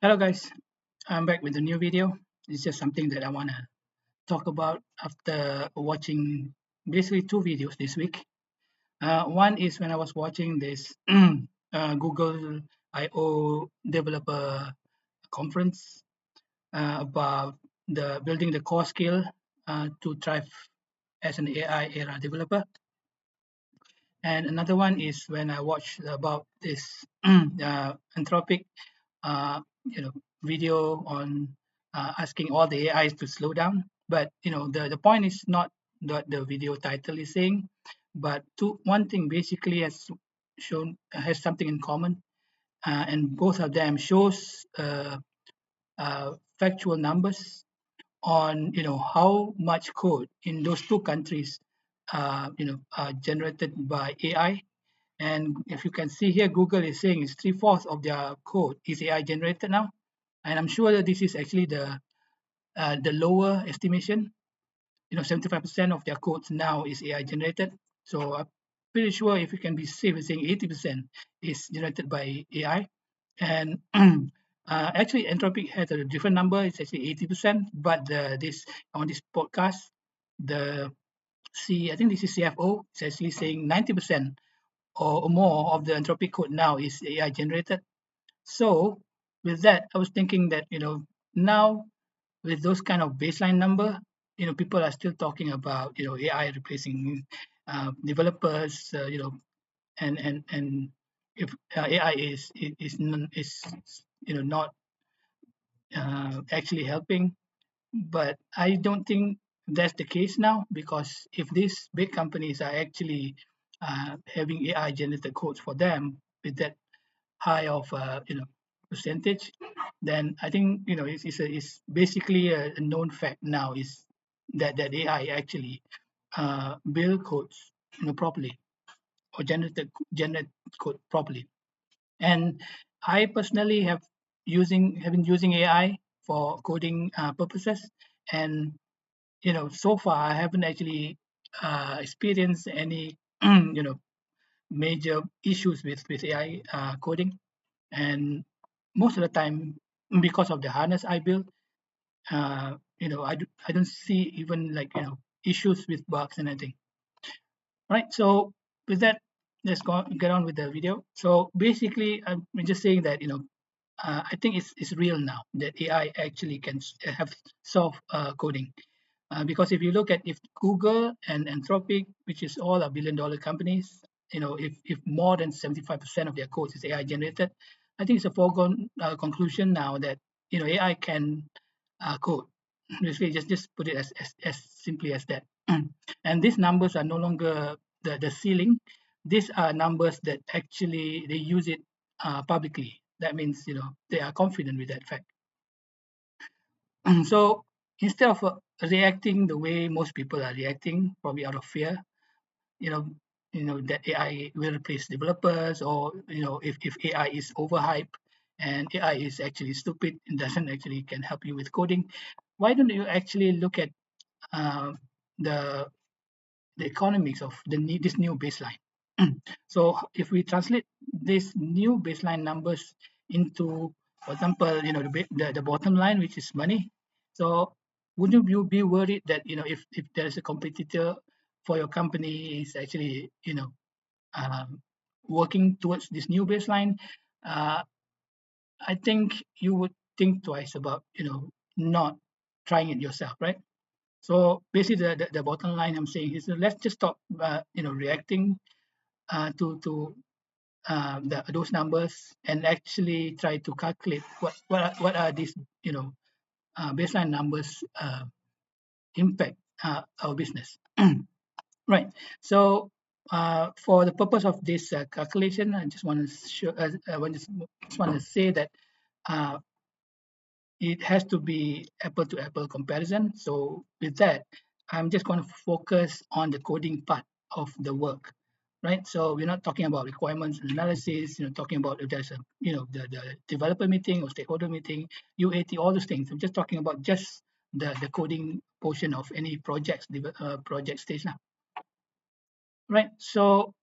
Hello guys, I'm back with a new video. It's just something that I want to talk about after watching basically two videos this week. One is when I was watching this Google I/O developer conference about the building the core skill to thrive as an AI era developer. And another one is when I watched about this Anthropic video on asking all the AIs to slow down. But the point is not what the video title is saying, but one thing basically has something in common, and both of them shows factual numbers on how much code in those two countries are generated by AI. And if you can see here, Google is saying it's three-fourths of their code is AI generated now. And I'm sure that this is actually the lower estimation. 75% of their codes now is AI generated. So I'm pretty sure if you can be safe in saying 80% is generated by AI. And actually, Anthropic has a different number. It's actually 80%. But this on this podcast, the I think this is CFO, is actually saying 90% or more of the Anthropic code now is AI generated. So with that, I was thinking that now with those kind of baseline number, people are still talking about AI replacing developers, and if AI is not actually helping, but I don't think that's the case now, because if these big companies are actually having AI generated codes for them with that high of percentage, then I think it's basically a known fact now is that AI actually build codes properly, or generate code properly. And I personally have been using AI for coding purposes, and so far I haven't actually experienced any major issues with AI coding. And most of the time, because of the harness I built, I don't see even like issues with bugs and anything. Right. So with that, let's get on with the video. So basically, I'm just saying that I think it's real now that AI actually can have solve coding. Because if you look at if Google and Anthropic, which is all a billion-dollar companies, if more than 75% of their code is AI generated, I think it's a foregone conclusion now that AI can code. Basically, just put it as simply as that. And these numbers are no longer the ceiling. These are numbers that actually they use it publicly. That means they are confident with that fact. So instead of reacting the way most people are reacting, probably out of fear, you know, that AI will replace developers, or if AI is overhyped and AI is actually stupid and doesn't actually can help you with coding, why don't you actually look at uh, the economics of this new baseline? So if we translate this new baseline numbers into, for example, the bottom line, which is money. So wouldn't you be worried that if there's a competitor for your company is actually working towards this new baseline, uh, I think you would think twice about not trying it yourself, right? So basically, the bottom line I'm saying is let's just stop reacting to those numbers, and actually try to calculate what are these baseline numbers impact our business. Right. So for the purpose of this calculation, I just want to show, just want to say that uh, it has to be apple to apple comparison. So with that, I'm just going to focus on the coding part of the work, right? So we're not talking about requirements and analysis, talking about if there's a, the developer meeting or stakeholder meeting, UAT, all those things. I'm just talking about just the coding portion of any project stage now. Right. So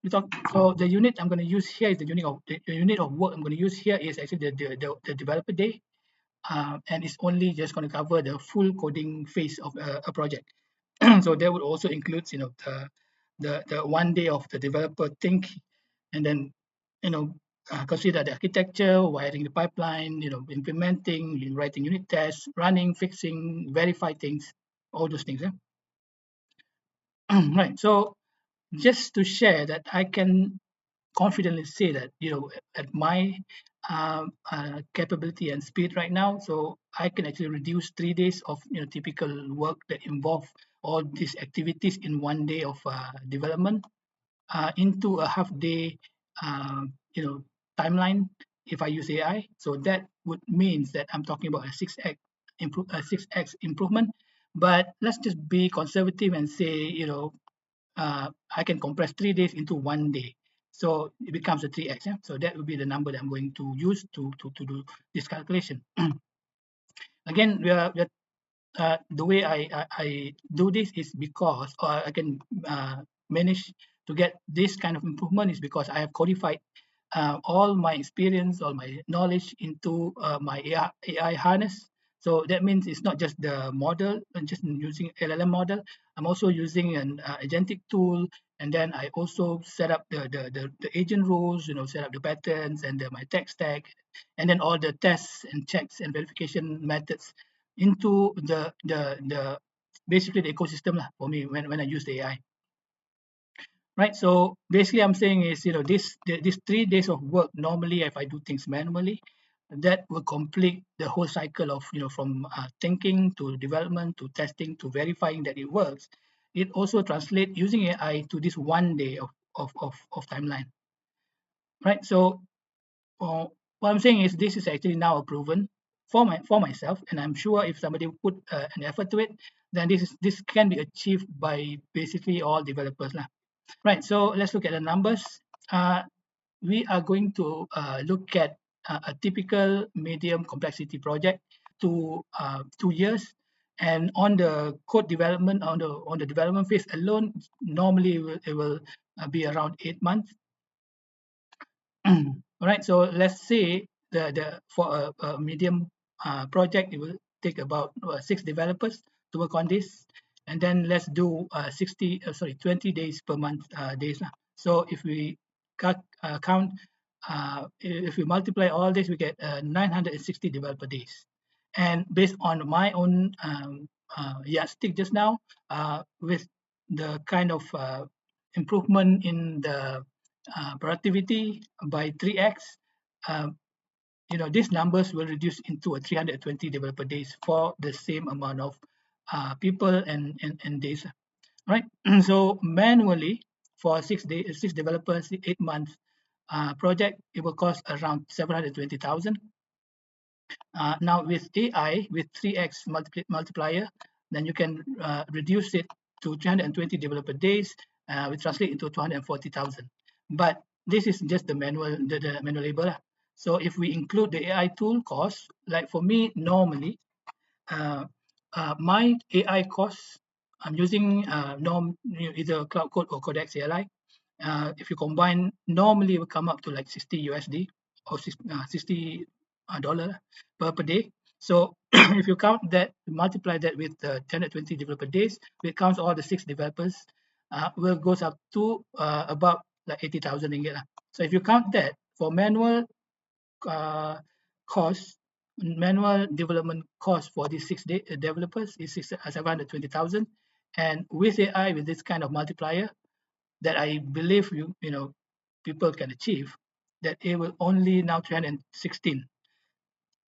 so the unit I'm going to use here is the unit of work I'm going to use here is actually the developer day. and it's only just going to cover the full coding phase of a project. So that would also include, the 1 day of the developer think, and then, you know, consider the architecture, wiring the pipeline, implementing, writing unit tests, running, fixing, verify things, all those things. Yeah? Right. So just to share that I can confidently say that, at my capability and speed right now, so I can actually reduce 3 days of, typical work that involve all these activities in 1 day of development, into a half day, uh, you know timeline if I use AI. So that would means that I'm talking about a 6x improvement. But let's just be conservative and say, I can compress 3 days into 1 day. So it becomes a 3x. Yeah? So that would be the number that I'm going to use to do this calculation. Again, the way I do this is because, or I can manage to get this kind of improvement, is because I have codified all my experience, all my knowledge into my AI harness. So that means it's not just the model, just using LLM model. I'm also using an agentic tool, and then I also set up the agent rules, set up the patterns and my tech stack, and then all the tests and checks and verification methods into the basically the ecosystem lah for me when I use the AI. Right. So basically I'm saying is, this 3 days of work, normally if I do things manually, that will complete the whole cycle of, from thinking to development to testing to verifying that it works. It also translate using AI to this 1 day of timeline. Right. So what I'm saying is this is actually now proven for myself, and I'm sure if somebody put an effort to it, then this can be achieved by basically all developers lah. Right. So let's look at the numbers. Uh, we are going to look at a typical medium complexity project up to 2 years, and on the code development, on the development phase alone, normally it will be around 8 months. All right, so let's say the for a medium project, it will take about 6 developers to work on this, and then let's do 20 days per month days lah. So if we count, if we multiply all this, we get 960 developer days. And based on my own yardstick just now, with the kind of improvement in the productivity by 3x, um, these numbers will reduce into a 320 developer days for the same amount of people and days, right? So manually, for 6 developers, 8 months project, it will cost around 720,000. Now with AI, with 3x multiplier, then you can reduce it to 320 developer days, which translate into 240,000. But this is just the manual labor. So if we include the AI tool cost, like for me, normally, uh, my AI costs, I'm using either Cloud Code or Codex ALI. If you combine, normally it will come up to like 60 USD or 60 dollar per day. So if you count that, multiply that with 10 developer days, it counts all the 6 developers, will goes up to about like 80,000 ringgit. So if you count that for manual uh, cost, manual development cost for these developers is 720,000, and with AI, with this kind of multiplier that I believe people can achieve, that it will only now 316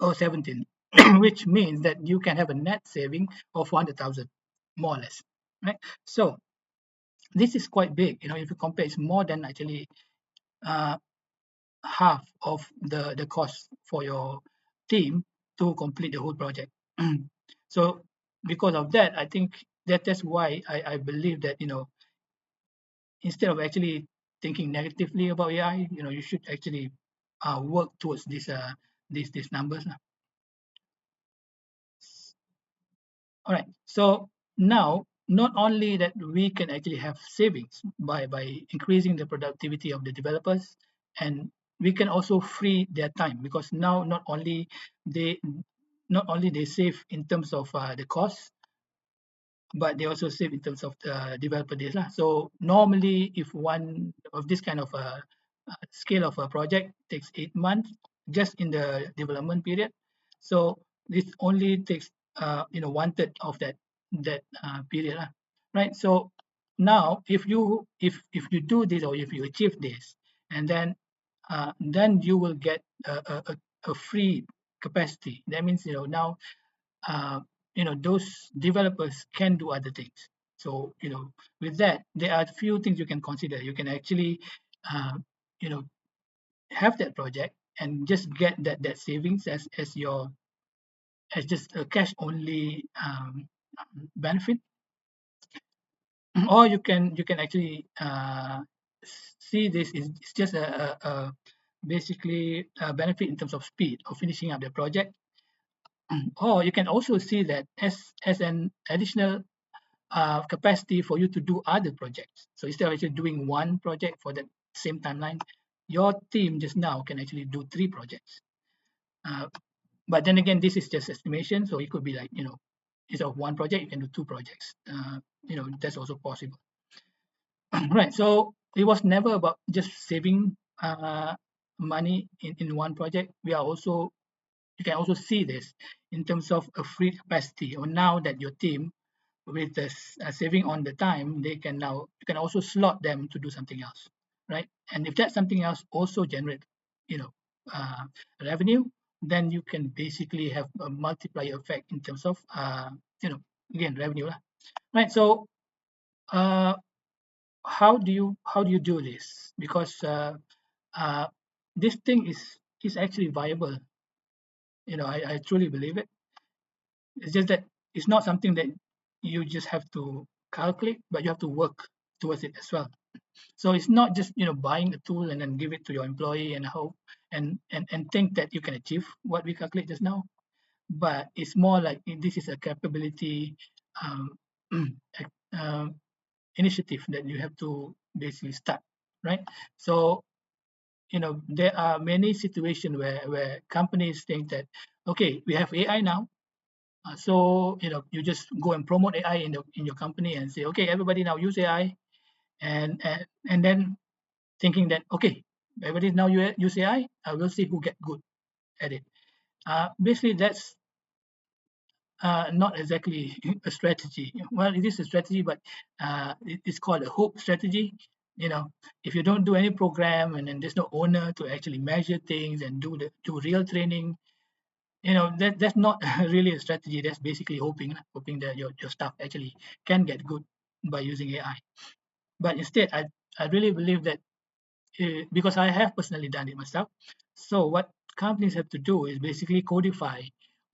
or 17, which means that you can have a net saving of 400,000, more or less, right? So this is quite big. If you compare, it's more than actually uh, half of the cost for your team to complete the whole project. So because of that, I think that's why I believe that, instead of actually thinking negatively about AI, you should actually work towards these numbers. All right. So now, not only that we can actually have savings by increasing the productivity of the developers, and we can also free their time, because now not only they not only they save in terms of the cost, but they also save in terms of the developer days lah. So normally, if one of this kind of a scale of a project takes 8 months just in the development period, so this only takes one third of that period lah, right? So now, if you do this or if you achieve this, and then you will get a free capacity. That means now uh, those developers can do other things. So with that, there are a few things you can consider. You can actually uh, you know have that project and just get that savings as your as just a cash only benefit. Or you can actually see this is it's just a basically a benefit in terms of speed of finishing up the project. Or you can also see that as an additional capacity for you to do other projects. So instead of actually doing one project for the same timeline, your team just now can actually do three projects. Uh, but then again, this is just estimation, so it could be like instead of one project, you can do two projects. That's also possible. Right. So it was never about just saving money in one project. You can also see this in terms of a free capacity. Or now that your team with the saving on the time, you can also slot them to do something else, right? And if that something else also generate, you know, uh, revenue, then you can basically have a multiplier effect in terms of, again, revenue, lah. Right? So, uh, how do you do this? Because uh, this thing is actually viable. I truly believe it. It's just that it's not something that you just have to calculate, but you have to work towards it as well. So it's not just buying a tool and then give it to your employee and hope and think that you can achieve what we calculate just now. But it's more like this is a capability um, um, initiative that you have to basically start, right? So there are many situations where companies think that okay, we have AI now. So you just go and promote AI in your company and say, okay, everybody now use AI, and then thinking that okay, everybody now use AI. We'll see who get good at it. Basically, that's not exactly a strategy. Well, it is a strategy, but it's called a hope strategy. If you don't do any program and then there's no owner to actually measure things and do real training, that's not really a strategy. That's basically hoping that your staff actually can get good by using AI. But instead, I really believe that because I have personally done it myself. So what companies have to do is basically codify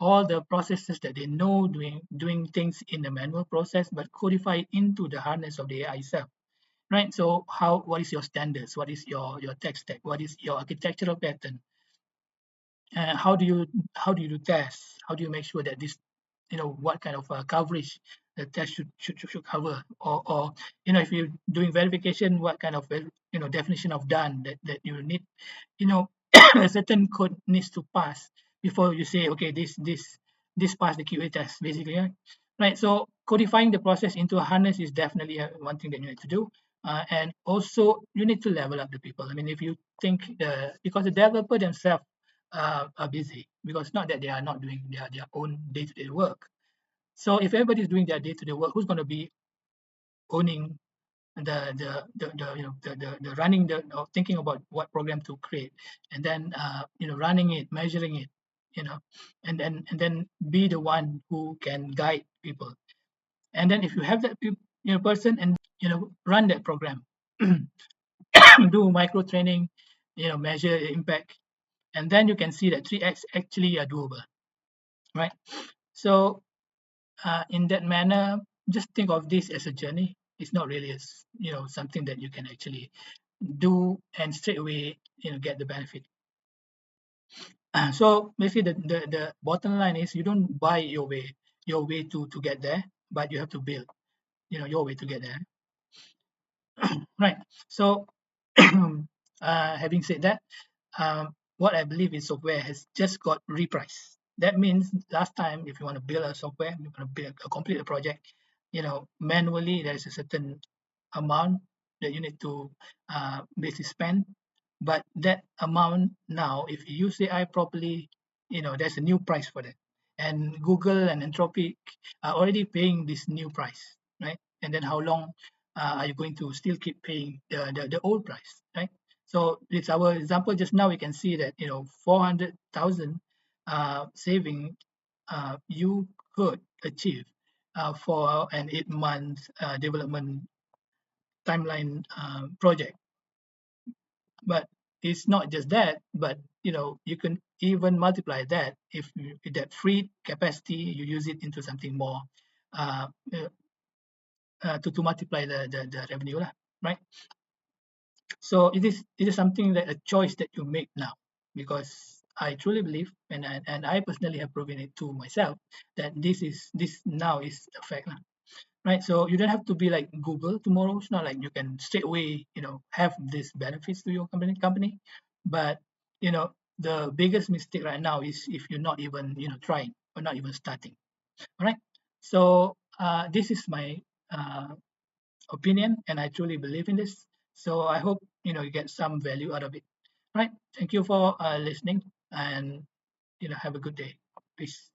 all the processes that they know doing things in the manual process, but codify into the harness of the AI itself. Right. So what is your standards? What is your tech stack? What is your architectural pattern? How do you do tests? How do you make sure that this, what kind of coverage the test should cover? Or if you're doing verification, what kind of definition of done that you need, a certain code needs to pass before you say okay, this passed the QA test, basically, right? So codifying the process into a harness is definitely one thing that you need to do. And also you need to level up the people. I mean, if you think because the developer themselves are busy, because not that they are not doing their own day-to-day work. So if everybody's doing their day-to-day work, who's going to be owning the running or thinking about what program to create, and then running it, measuring it, and then be the one who can guide people. And then if you have that person, and run that program, do micro training, measure impact, and then you can see that 3x actually are doable, right? So in that manner, just think of this as a journey. It's not really as something that you can actually do and straight away get the benefit. So basically, the bottom line is you don't buy your way to get there, but you have to build your way to get there, right? So having said that, what I believe is software has just got repriced. That means last time, if you want to build a software, you want to build a complete a project, manually there is a certain amount that you need to basically spend. But that amount now, if you use AI properly, there's a new price for that. And Google and Anthropic are already paying this new price, right? And then how long are you going to still keep paying the old price, right? So it's our example just now. We can see that 400,000 saving you could achieve for an 8 month development timeline project. But it's not just that, but you can even multiply that if that free capacity you use it into something more uh, uh, to multiply the revenue lah, right? So it is something that a choice that you make now, because I truly believe, and I personally have proven it to myself, that this now is a fact lah, right? So you don't have to be like Google tomorrow. It's not like you can straight away have these benefits to your company. But the biggest mistake right now is if you're not even trying or not even starting. All right. So this is my uh, opinion, and I truly believe in this. So I hope you get some value out of it. Right. Thank you for listening, and have a good day. Peace.